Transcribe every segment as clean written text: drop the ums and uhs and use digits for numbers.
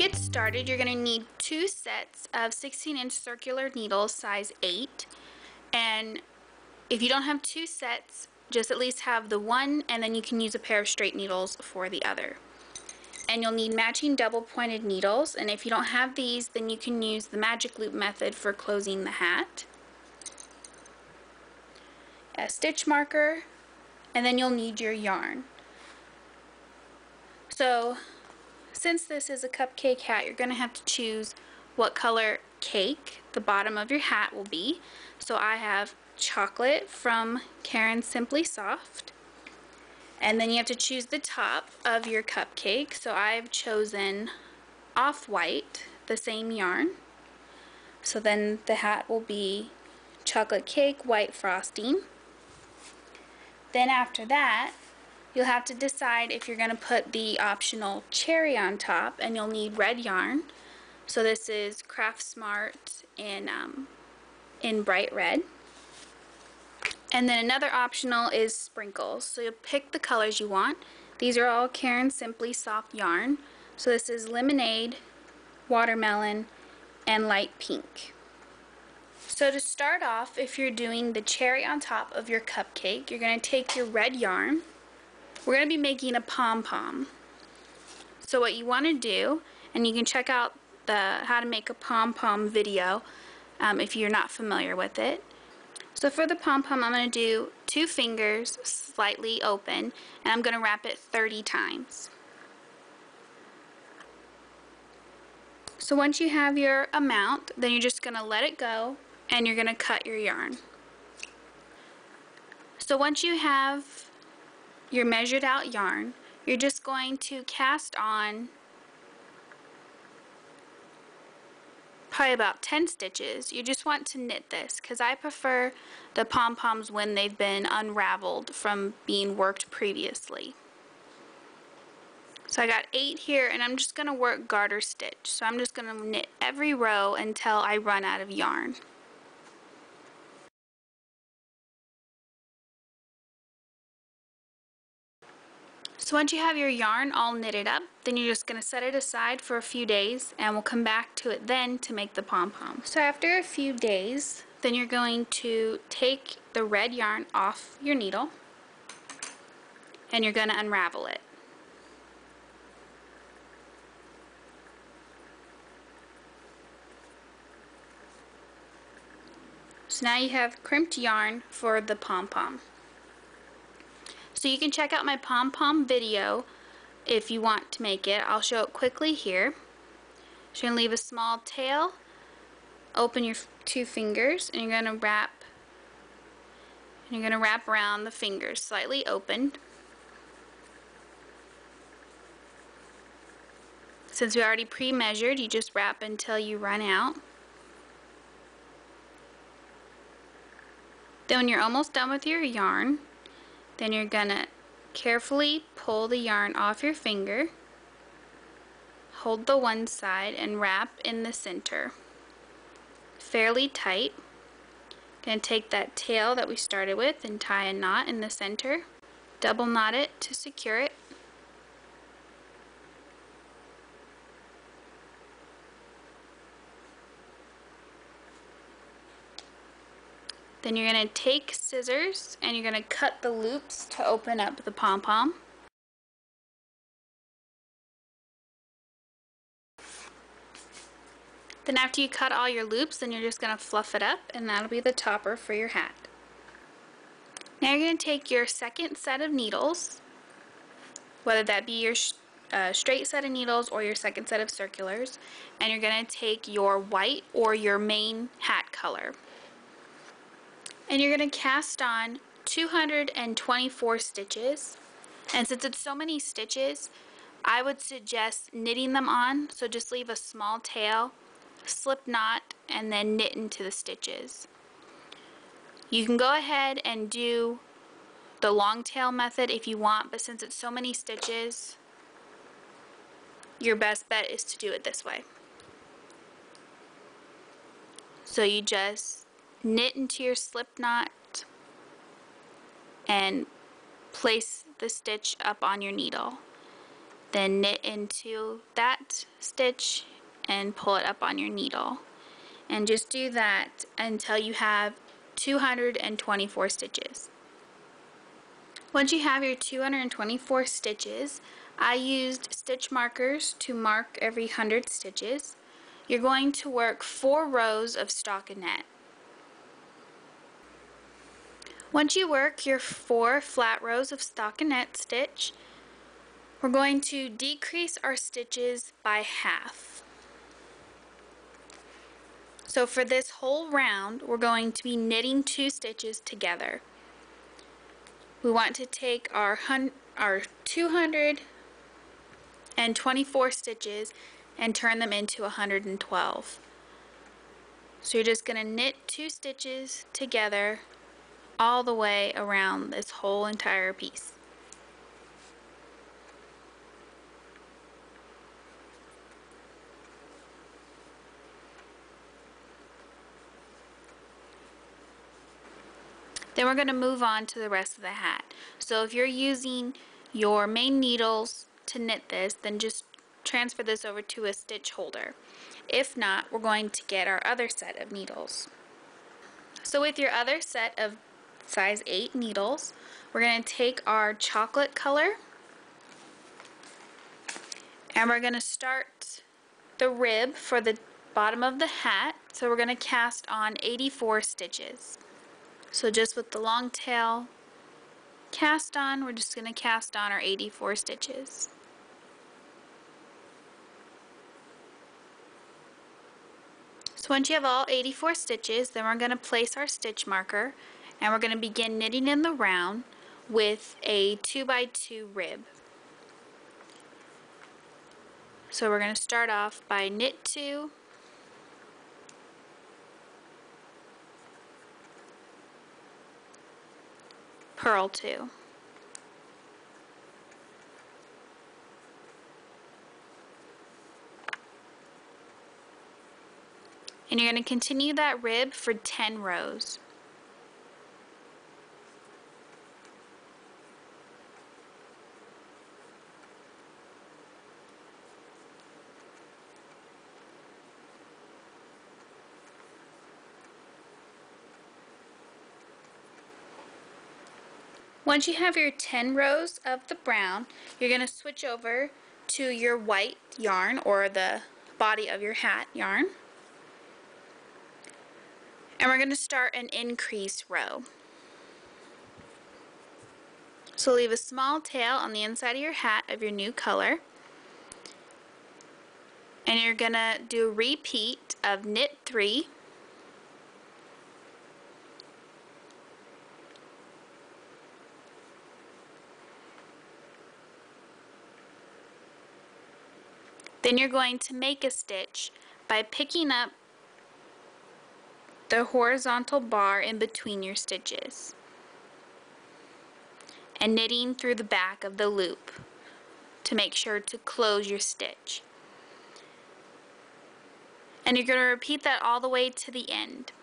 get started, you're going to need 2 sets of 16-inch circular needles size 8, and if you don't have 2 sets, just at least have the one, and then you can use a pair of straight needles for the other. And you'll need matching double pointed needles, and if you don't have these, then you can use the magic loop method for closing the hat, a stitch marker, and then you'll need your yarn. So since this is a cupcake hat, you're going to have to choose what color cake the bottom of your hat will be. So I have chocolate from Caron Simply Soft. And then you have to choose the top of your cupcake. So I've chosen off-white, the same yarn. So then the hat will be chocolate cake, white frosting. Then after that, you'll have to decide if you're going to put the optional cherry on top, and you'll need red yarn. So this is Craft Smart in bright red. And then another optional is sprinkles. So you'll pick the colors you want. These are all Caron Simply Soft yarn. So this is lemonade, watermelon, and light pink. So to start off, if you're doing the cherry on top of your cupcake, you're going to take your red yarn. We're going to be making a pom-pom. So what you want to do, and you can check out the how to make a pom-pom video if you're not familiar with it. So for the pom-pom, I'm going to do 2 fingers slightly open, and I'm going to wrap it 30 times. So once you have your amount, then you're just going to let it go, and you're going to cut your yarn. So once you have your measured out yarn, you're just going to cast on probably about 10 stitches. You just want to knit this, because I prefer the pom-poms when they've been unraveled from being worked previously. So I got 8 here, and I'm just going to work garter stitch. So I'm just going to knit every row until I run out of yarn. So once you have your yarn all knitted up, then you're just going to set it aside for a few days, and we'll come back to it then to make the pom-pom. So after a few days, then you're going to take the red yarn off your needle, and you're going to unravel it. So now you have crimped yarn for the pom-pom. So you can check out my pom-pom video if you want to make it. I'll show it quickly here. So you're going to leave a small tail, open your 2 fingers, and you're going to wrap around the fingers slightly opened. Since we already pre-measured, you just wrap until you run out. Then when you're almost done with your yarn, then you're going to carefully pull the yarn off your finger, hold the one side, and wrap in the center fairly tight. Going to take that tail that we started with and tie a knot in the center, double knot it to secure it. Then you're going to take scissors and you're going to cut the loops to open up the pom-pom. Then after you cut all your loops, then you're just going to fluff it up, and that'll be the topper for your hat. Now you're going to take your second set of needles, whether that be your straight set of needles or your second set of circulars, and you're going to take your white or your main hat color. And you're going to cast on 224 stitches, and since it's so many stitches, I would suggest knitting them on. So just leave a small tail, slip knot, and then knit into the stitches. You can go ahead and do the long tail method if you want, but since it's so many stitches, your best bet is to do it this way. So you just knit into your slip knot and place the stitch up on your needle. then knit into that stitch and pull it up on your needle. And just do that until you have 224 stitches. Once you have your 224 stitches, I used stitch markers to mark every 100 stitches. You're going to work 4 rows of stockinette. Once you work your 4 flat rows of stockinette stitch, we're going to decrease our stitches by half. So for this whole round, we're going to be knitting 2 stitches together. We want to take our 224 stitches and turn them into 112. So you're just going to knit 2 stitches together all the way around this whole entire piece. Then we're going to move on to the rest of the hat. So if you're using your main needles to knit this, then just transfer this over to a stitch holder. If not, we're going to get our other set of needles. So with your other set of size 8 needles, we're going to take our chocolate color and we're going to start the rib for the bottom of the hat. So we're going to cast on 84 stitches. So just with the long tail cast on, we're just going to cast on our 84 stitches. So once you have all 84 stitches, then we're going to place our stitch marker and we're going to begin knitting in the round with a 2x2 rib. So we're going to start off by knit 2, purl 2. And you're going to continue that rib for 10 rows. Once you have your 10 rows of the brown, you're going to switch over to your white yarn or the body of your hat yarn. And we're going to start an increase row. So leave a small tail on the inside of your hat of your new color. And you're going to do a repeat of knit 3, then you're going to make a stitch by picking up the horizontal bar in between your stitches and knitting through the back of the loop to make sure to close your stitch. And you're going to repeat that all the way to the end.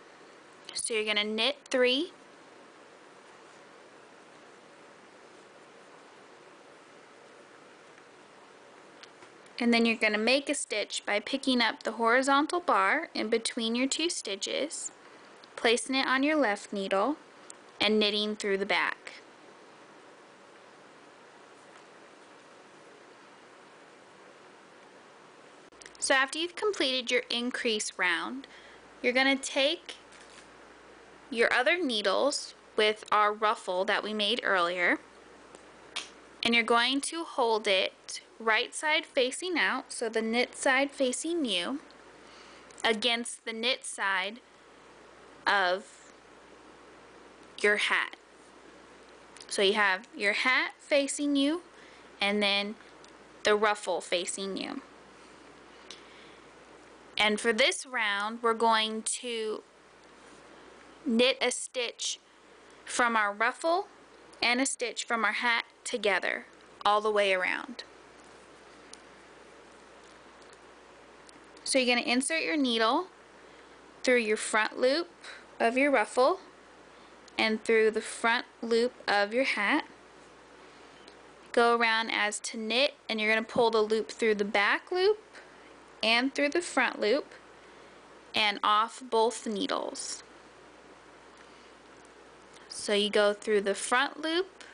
So you're going to knit 3, and then you're going to make a stitch by picking up the horizontal bar in between your 2 stitches, placing it on your left needle, and knitting through the back. So after you've completed your increase round, you're going to take your other needles with our ruffle that we made earlier, and you're going to hold it right side facing out, so the knit side facing you, against the knit side of your hat. So you have your hat facing you and then the ruffle facing you. And for this round, we're going to knit a stitch from our ruffle and a stitch from our hat together all the way around. So you're going to insert your needle through your front loop of your ruffle and through the front loop of your hat. go around as to knit, and you're going to pull the loop through the back loop and through the front loop and off both needles. So you go through the front loop,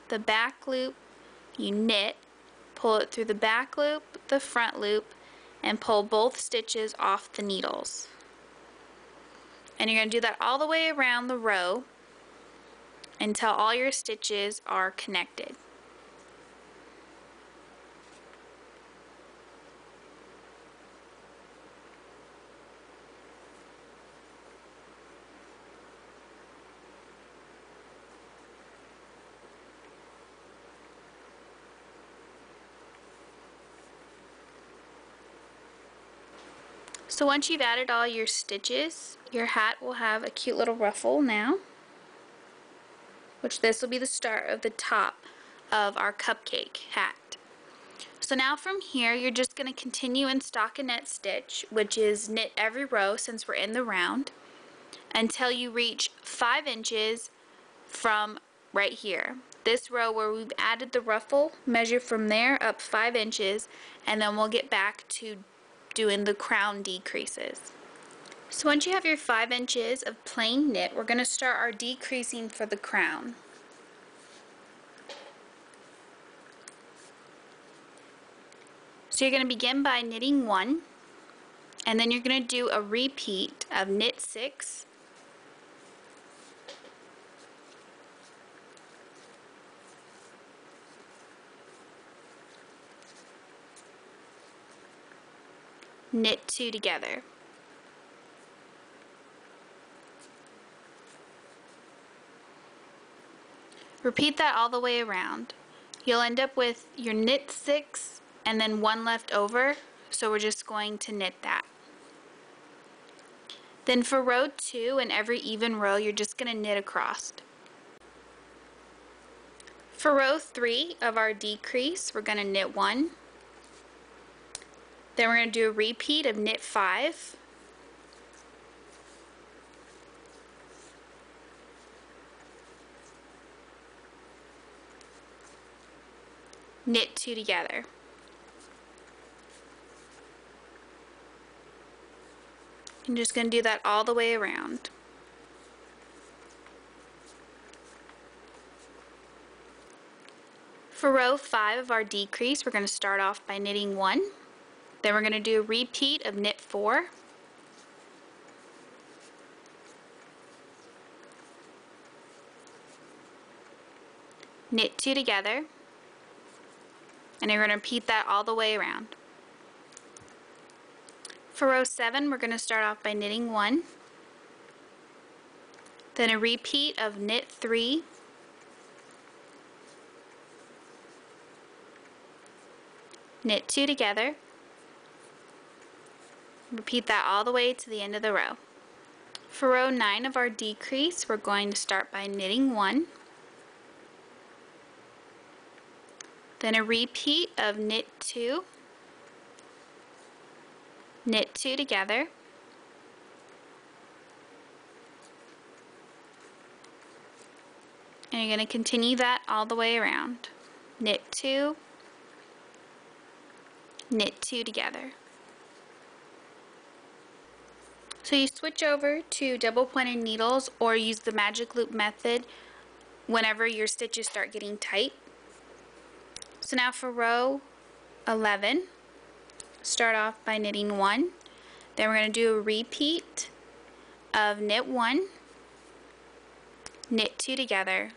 the back loop, you knit, pull it through the back loop, the front loop, and pull both stitches off the needles. And you're going to do that all the way around the row until all your stitches are connected. So once you've added all your stitches, your hat will have a cute little ruffle now, which this will be the start of the top of our cupcake hat. So now from here, you're just going to continue in stockinette stitch, which is knit every row since we're in the round, until you reach 5 inches from right here. This row where we've added the ruffle, measure from there up 5 inches, and then we'll get back to doing the crown decreases. So once you have your 5 inches of plain knit, we're going to start our decreasing for the crown. So you're going to begin by knitting 1, and then you're going to do a repeat of knit 6, knit 2 together. Repeat that all the way around. You'll end up with your knit 6 and then 1 left over, so we're just going to knit that. Then for row 2, in every even row, you're just going to knit across. For row 3 of our decrease, we're going to knit 1. Then we're going to do a repeat of knit 5. Knit 2 together. I'm just going to do that all the way around. For row 5 of our decrease, we're going to start off by knitting 1. Then we're going to do a repeat of knit 4. Knit 2 together. And you're going to repeat that all the way around. For row 7, we're going to start off by knitting 1. Then a repeat of knit 3. Knit 2 together. Repeat that all the way to the end of the row. For row 9 of our decrease, we're going to start by knitting 1. Then a repeat of knit 2. Knit 2 together. And you're going to continue that all the way around. Knit 2. Knit 2 together. So you switch over to double pointed needles or use the magic loop method whenever your stitches start getting tight. So now for row 11, start off by knitting 1. Then we're going to do a repeat of knit 1, knit 2 together,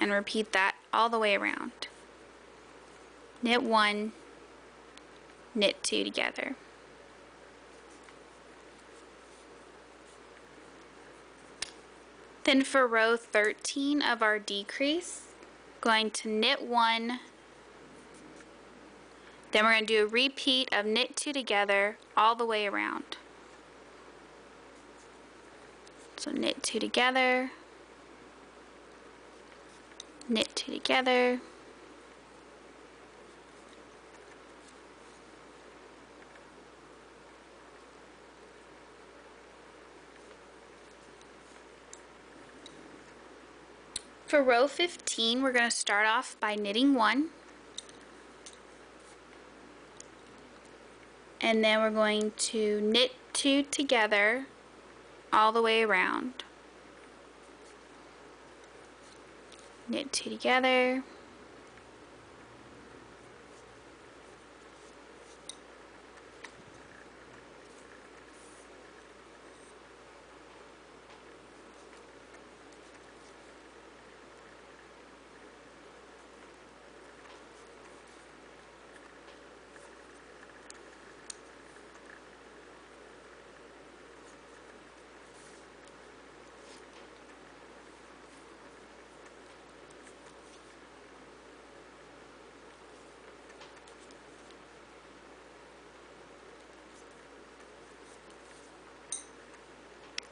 and repeat that all the way around. Knit 1, knit 2 together. Then for row 13 of our decrease, going to knit 1, then we're going to do a repeat of knit 2 together all the way around. So knit 2 together, knit 2 together, for row 15, we're going to start off by knitting 1. and then we're going to knit 2 together all the way around. Knit 2 together.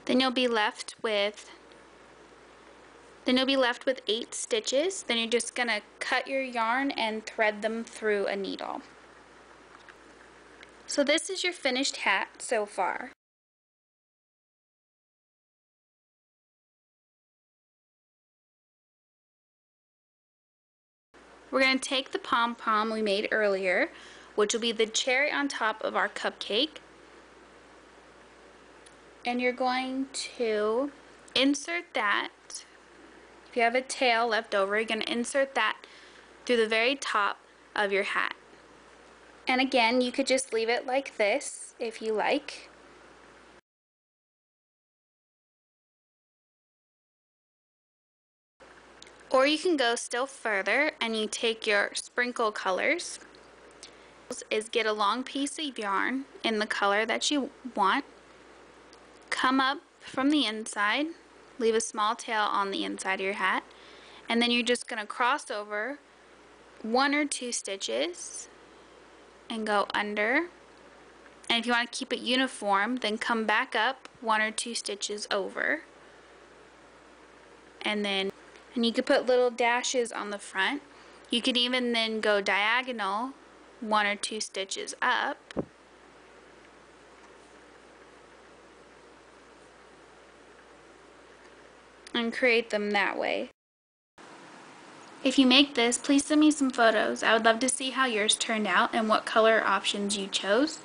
Then you'll be left with 8 stitches. Then you're just going to cut your yarn and thread them through a needle. So this is your finished hat so far. We're going to take the pom-pom we made earlier, which will be the cherry on top of our cupcake, and you're going to insert that. If you have a tail left over, you're going to insert that through the very top of your hat. And again, you could just leave it like this if you like. Or you can go still further and you take your sprinkle colors. Is get a long piece of yarn in the color that you want. Come up from the inside, leave a small tail on the inside of your hat, and then you're just going to cross over 1 or 2 stitches and go under. And if you want to keep it uniform, then come back up 1 or 2 stitches over. And you could put little dashes on the front. You could even then go diagonal 1 or 2 stitches up. And create them that way. If you make this, please send me some photos. I would love to see how yours turned out and what color options you chose.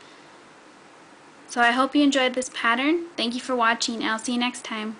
So I hope you enjoyed this pattern. Thank you for watching. I'll see you next time.